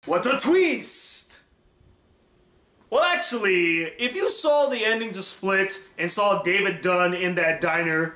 What a twist! Well, actually, if you saw the ending to Split and saw David Dunn in that diner,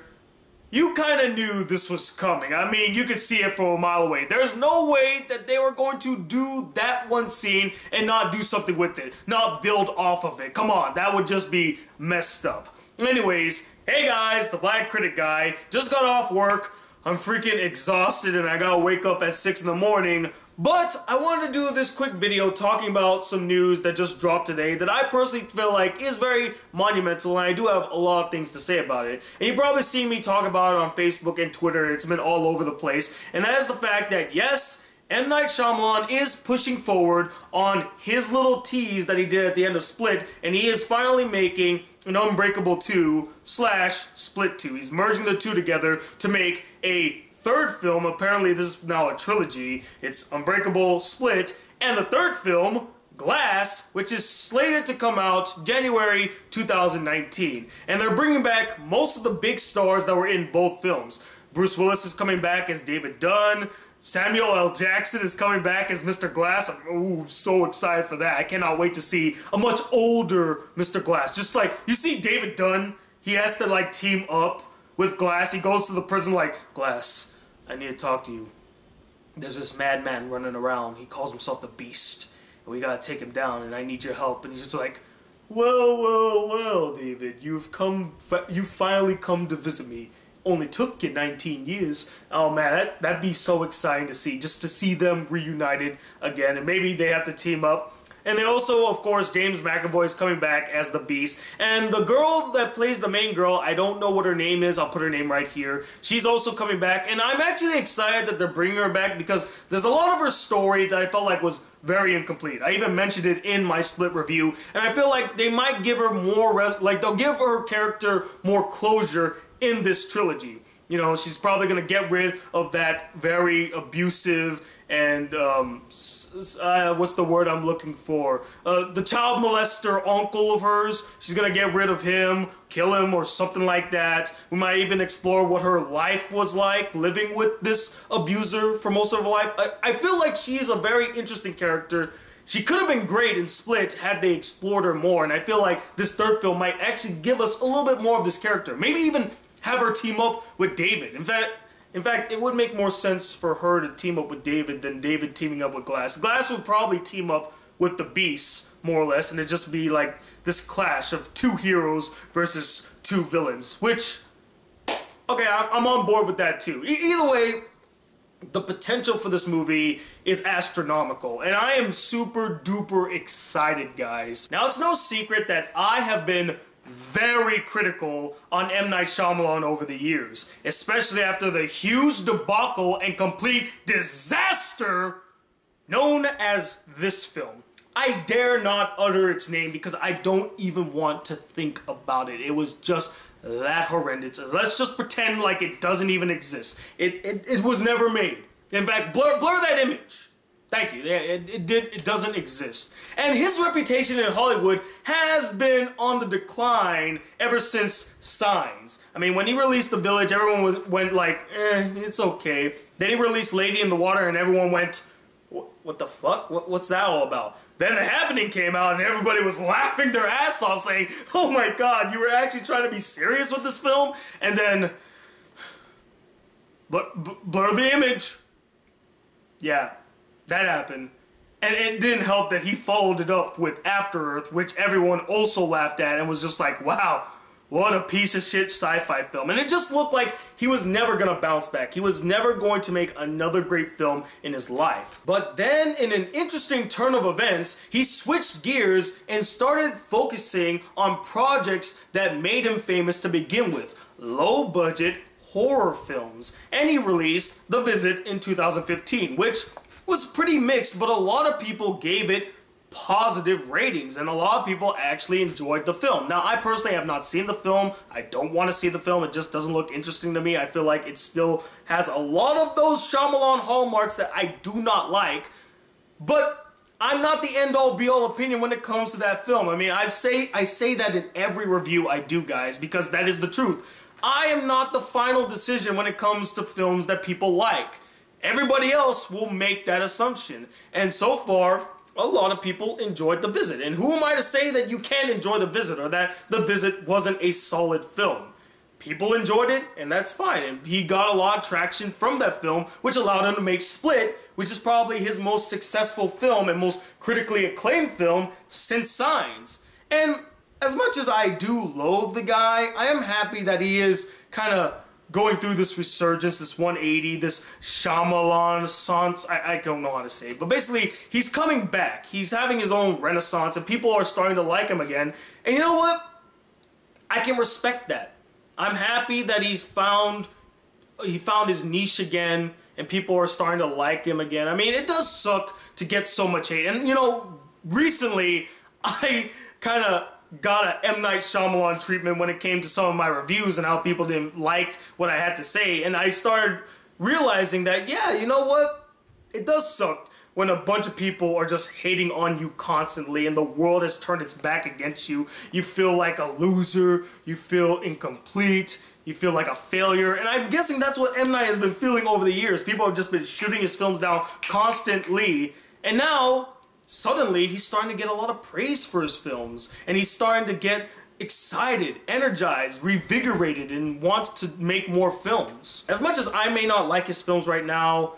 you kind of knew this was coming. I mean, you could see it from a mile away. There's no way that they were going to do that one scene and not do something with it, not build off of it. Come on, that would just be messed up. Anyways, hey guys, the Black Critic Guy just got off work. I'm freaking exhausted and I gotta wake up at 6 in the morning. But I wanted to do this quick video talking about some news that just dropped today that I personally feel like is very monumental, and I do have a lot of things to say about it. And you've probably seen me talk about it on Facebook and Twitter. It's been all over the place. And that is the fact that, yes, M. Night Shyamalan is pushing forward on his little tease that he did at the end of Split, and he is finally making an Unbreakable 2/Split 2. He's merging the two together to make a third film. Apparently this is now a trilogy. It's Unbreakable, Split, and the third film, Glass, which is slated to come out January 2019. And they're bringing back most of the big stars that were in both films. Bruce Willis is coming back as David Dunn. Samuel L. Jackson is coming back as Mr. Glass. I'm so excited for that. I cannot wait to see a much older Mr. Glass. Just like, you see David Dunn, he has to like team up with Glass. He goes to the prison like, Glass, I need to talk to you. There's this madman running around. He calls himself the Beast. And we gotta take him down and I need your help. And he's just like, well, David, you finally come to visit me. Only took you 19 years. Oh man, that'd be so exciting to see. Just to see them reunited again. And maybe they have to team up. And then also, of course, James McAvoy is coming back as the Beast. And the girl that plays the main girl, I don't know what her name is. I'll put her name right here. She's also coming back. And I'm actually excited that they're bringing her back because there's a lot of her story that I felt like was very incomplete. I even mentioned it in my Split review. And I feel like they might give her more, they'll give her character more closure in this trilogy. You know, she's probably going to get rid of that very abusive and, what's the word I'm looking for? The child molester uncle of hers. She's going to get rid of him, kill him, or something like that. We might even explore what her life was like living with this abuser for most of her life. I feel like she is a very interesting character. She could have been great in Split had they explored her more, and I feel like this third film might actually give us a little bit more of this character. Maybe even have her team up with David. In fact, it would make more sense for her to team up with David than David teaming up with Glass. Glass would probably team up with the Beast, more or less, and it'd just be like this clash of two heroes versus two villains, which, okay, I'm on board with that too. Either way, the potential for this movie is astronomical, and I am super duper excited, guys. Now, it's no secret that I have been very critical on M. Night Shyamalan over the years, especially after the huge debacle and complete disaster known as this film. I dare not utter its name because I don't even want to think about it. It was just that horrendous. Let's just pretend like it doesn't even exist. It was never made. In fact, blur that image. Thank you. It doesn't exist. And his reputation in Hollywood has been on the decline ever since Signs. I mean, when he released The Village, everyone went like, it's okay. Then he released Lady in the Water and everyone went, what the fuck? What's that all about? Then The Happening came out and everybody was laughing their ass off saying, oh my god, you were actually trying to be serious with this film? And then, blur the image. Yeah. That happened. And it didn't help that he followed it up with After Earth, which everyone also laughed at and was just like, wow, what a piece of shit sci-fi film. And it just looked like he was never going to bounce back. He was never going to make another great film in his life. But then, in an interesting turn of events, he switched gears and started focusing on projects that made him famous to begin with. Low-budget horror films. And he released The Visit in 2015, which was pretty mixed, but a lot of people gave it positive ratings, and a lot of people actually enjoyed the film. Now, I personally have not seen the film. I don't want to see the film. It just doesn't look interesting to me. I feel like it still has a lot of those Shyamalan hallmarks that I do not like, but I'm not the end-all be-all opinion when it comes to that film. I mean, I say that in every review I do, guys, because that is the truth. I am not the final decision when it comes to films that people like. everybody else will make that assumption. And so far, a lot of people enjoyed The Visit. And who am I to say that you can't enjoy The Visit or that The Visit wasn't a solid film? People enjoyed it, and that's fine. And he got a lot of traction from that film, which allowed him to make Split, which is probably his most successful film and most critically acclaimed film since Signs. And as much as I do loathe the guy, I am happy that he is kind of going through this resurgence, this 180, this Shyamalan sans, I don't know how to say it, but basically he's coming back. He's having his own renaissance and people are starting to like him again. And you know what? I can respect that. I'm happy that he found his niche again and people are starting to like him again. I mean, it does suck to get so much hate. And you know, recently I kind of got a M. Night Shyamalan treatment when it came to some of my reviews and how people didn't like what I had to say. And I started realizing that, yeah, you know what? It does suck when a bunch of people are just hating on you constantly and the world has turned its back against you. You feel like a loser. You feel incomplete. You feel like a failure. And I'm guessing that's what M. Night has been feeling over the years. People have just been shooting his films down constantly. And now suddenly he's starting to get a lot of praise for his films and he's starting to get excited, energized, revigorated, and wants to make more films. As much as I may not like his films right now,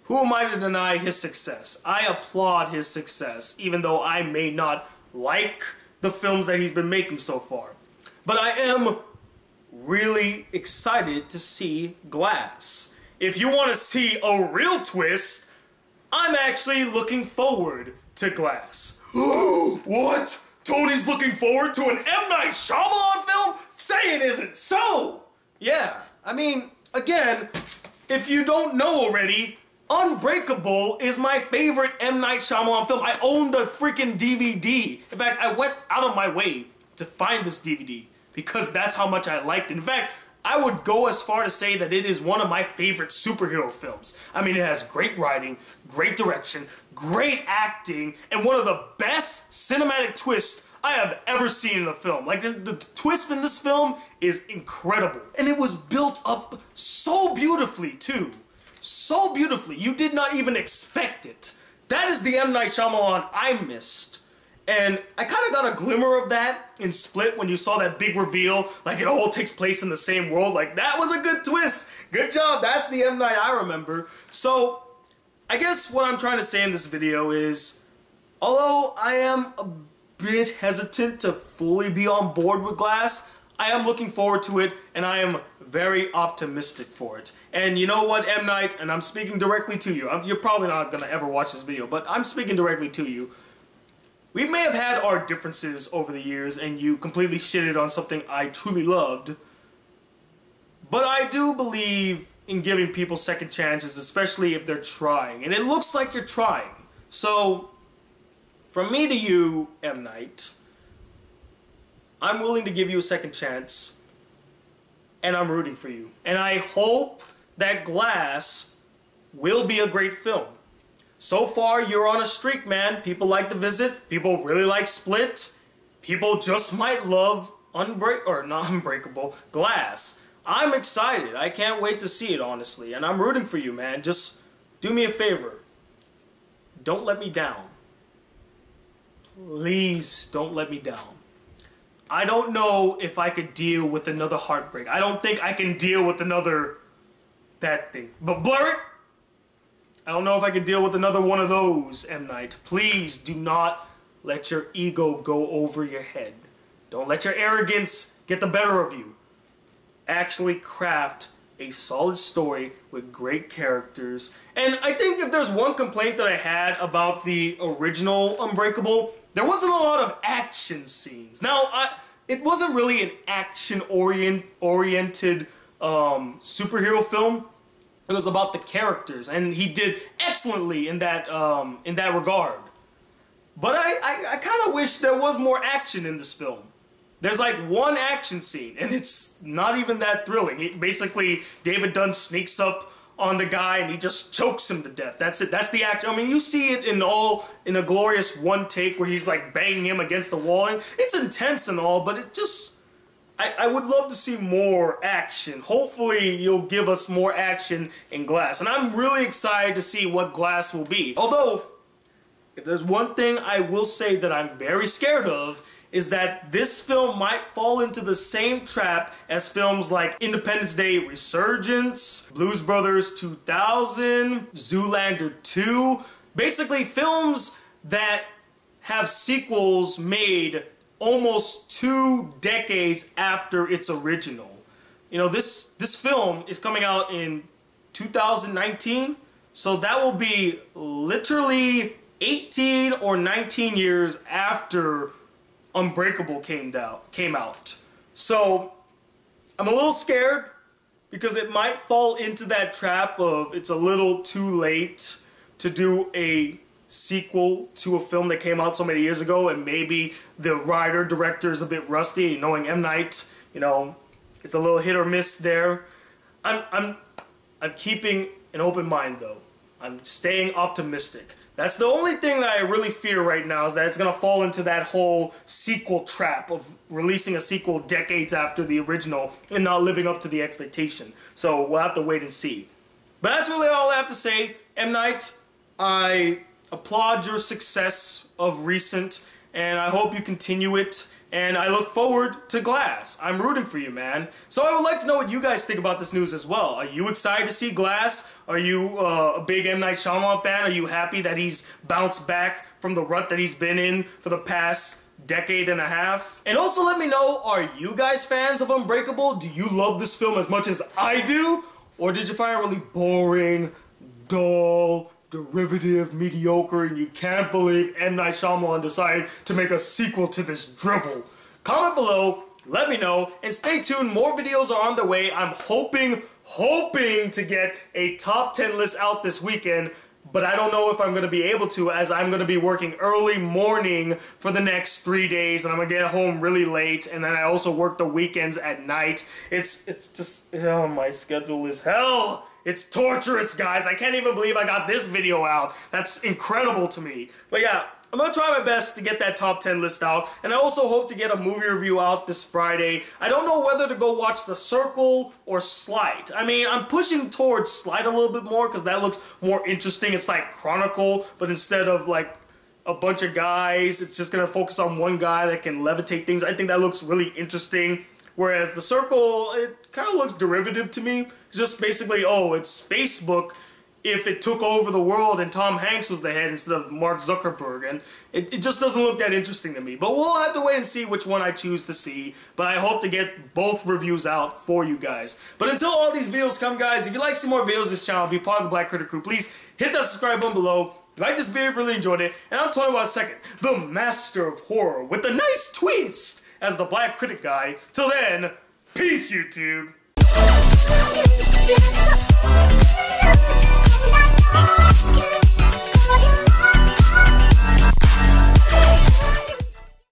who am I to deny his success? I applaud his success, even though I may not like the films that he's been making so far. But I am really excited to see Glass. If you want to see a real twist, I'm actually looking forward to Glass. What? Tony's looking forward to an M. Night Shyamalan film? Say it isn't so! Yeah, I mean, again, if you don't know already, Unbreakable is my favorite M. Night Shyamalan film. I own the freaking DVD. In fact, I went out of my way to find this DVD because that's how much I liked it. In fact, I would go as far to say that it is one of my favorite superhero films. I mean, it has great writing, great direction, great acting, and one of the best cinematic twists I have ever seen in a film. Like, the twist in this film is incredible. And it was built up so beautifully, too. So beautifully. You did not even expect it. That is the M. Night Shyamalan I missed. And I kind of got a glimmer of that in Split when you saw that big reveal, like it all takes place in the same world. Like, that was a good twist. Good job. That's the M. Night I remember. So, I guess what I'm trying to say in this video is, although I am a bit hesitant to fully be on board with Glass, I am looking forward to it, and I am very optimistic for it. And you know what, M. Night, and I'm speaking directly to you. You're probably not going to ever watch this video, but I'm speaking directly to you. We may have had our differences over the years, and you completely shitted on something I truly loved, but I do believe in giving people second chances, especially if they're trying. And it looks like you're trying. So, from me to you, M. Night, I'm willing to give you a second chance, and I'm rooting for you. And I hope that Glass will be a great film. So far, you're on a streak, man. People like The Visit. People really like Split. People just might love Unbreakable, Glass. I'm excited. I can't wait to see it, honestly. And I'm rooting for you, man. Just do me a favor. Don't let me down. Please don't let me down. I don't know if I could deal with another heartbreak. I don't think I can deal with another that thing. But blur it. I don't know if I can deal with another one of those, M. Night. Please do not let your ego go over your head. Don't let your arrogance get the better of you. Actually craft a solid story with great characters. And I think if there's one complaint that I had about the original Unbreakable, there wasn't a lot of action scenes. Now, it wasn't really an action-oriented superhero film. It was about the characters, and he did excellently in that regard. But I kind of wish there was more action in this film. There's like one action scene, and it's not even that thrilling. Basically, David Dunn sneaks up on the guy, and he just chokes him to death. That's it. That's the action. I mean, you see it in a glorious one take where he's like banging him against the wall, and it's intense and all, but I would love to see more action. Hopefully you'll give us more action in Glass. And I'm really excited to see what Glass will be. Although, if there's one thing I will say that I'm very scared of, is that this film might fall into the same trap as films like Independence Day Resurgence, Blues Brothers 2000, Zoolander 2. Basically films that have sequels made almost 2 decades after its original. You know, this film is coming out in 2019, so that will be literally 18 or 19 years after Unbreakable came out. So I'm a little scared because it might fall into that trap of it's a little too late to do a sequel to a film that came out so many years ago, and maybe the writer director is a bit rusty. Knowing M. Night, you know, it's a little hit or miss there. I'm keeping an open mind though. I'm staying optimistic. That's the only thing that I really fear right now, is that it's gonna fall into that whole sequel trap of releasing a sequel decades after the original and not living up to the expectation. So we'll have to wait and see. But that's really all I have to say. M. Night, I applaud your success of recent, and I hope you continue it, and I look forward to Glass. I'm rooting for you, man. So I would like to know what you guys think about this news as well. Are you excited to see Glass? Are you a big M. Night Shyamalan fan? Are you happy that he's bounced back from the rut that he's been in for the past decade and a half? And also let me know, are you guys fans of Unbreakable? Do you love this film as much as I do? Or did you find it really boring, dull, derivative, mediocre, and you can't believe M. Night Shyamalan decided to make a sequel to this drivel? Comment below, let me know, and stay tuned. More videos are on the way. I'm hoping to get a top 10 list out this weekend, but I don't know if I'm going to be able to, as I'm going to be working early morning for the next 3 days, and I'm going to get home really late, and then I also work the weekends at night. It's just, oh, my schedule is hell. It's torturous, guys. I can't even believe I got this video out. That's incredible to me. But yeah, I'm gonna try my best to get that top 10 list out, and I also hope to get a movie review out this Friday. I don't know whether to go watch The Circle or Slight. I mean, I'm pushing towards Slight a little bit more because that looks more interesting. It's like Chronicle, but instead of like a bunch of guys, it's just gonna focus on one guy that can levitate things. I think that looks really interesting. Whereas The Circle, it kind of looks derivative to me. It's just basically, oh, it's Facebook if it took over the world and Tom Hanks was the head instead of Mark Zuckerberg. And it just doesn't look that interesting to me. But we'll have to wait and see which one I choose to see. But I hope to get both reviews out for you guys. But until all these videos come, guys, if you'd like to see more videos of this channel, be part of the Black Critic crew, please hit that subscribe button below. Like this video if you really enjoyed it. And I'm talking about second, the master of horror with a nice twist as the Black Critic Guy. Till then, peace, YouTube.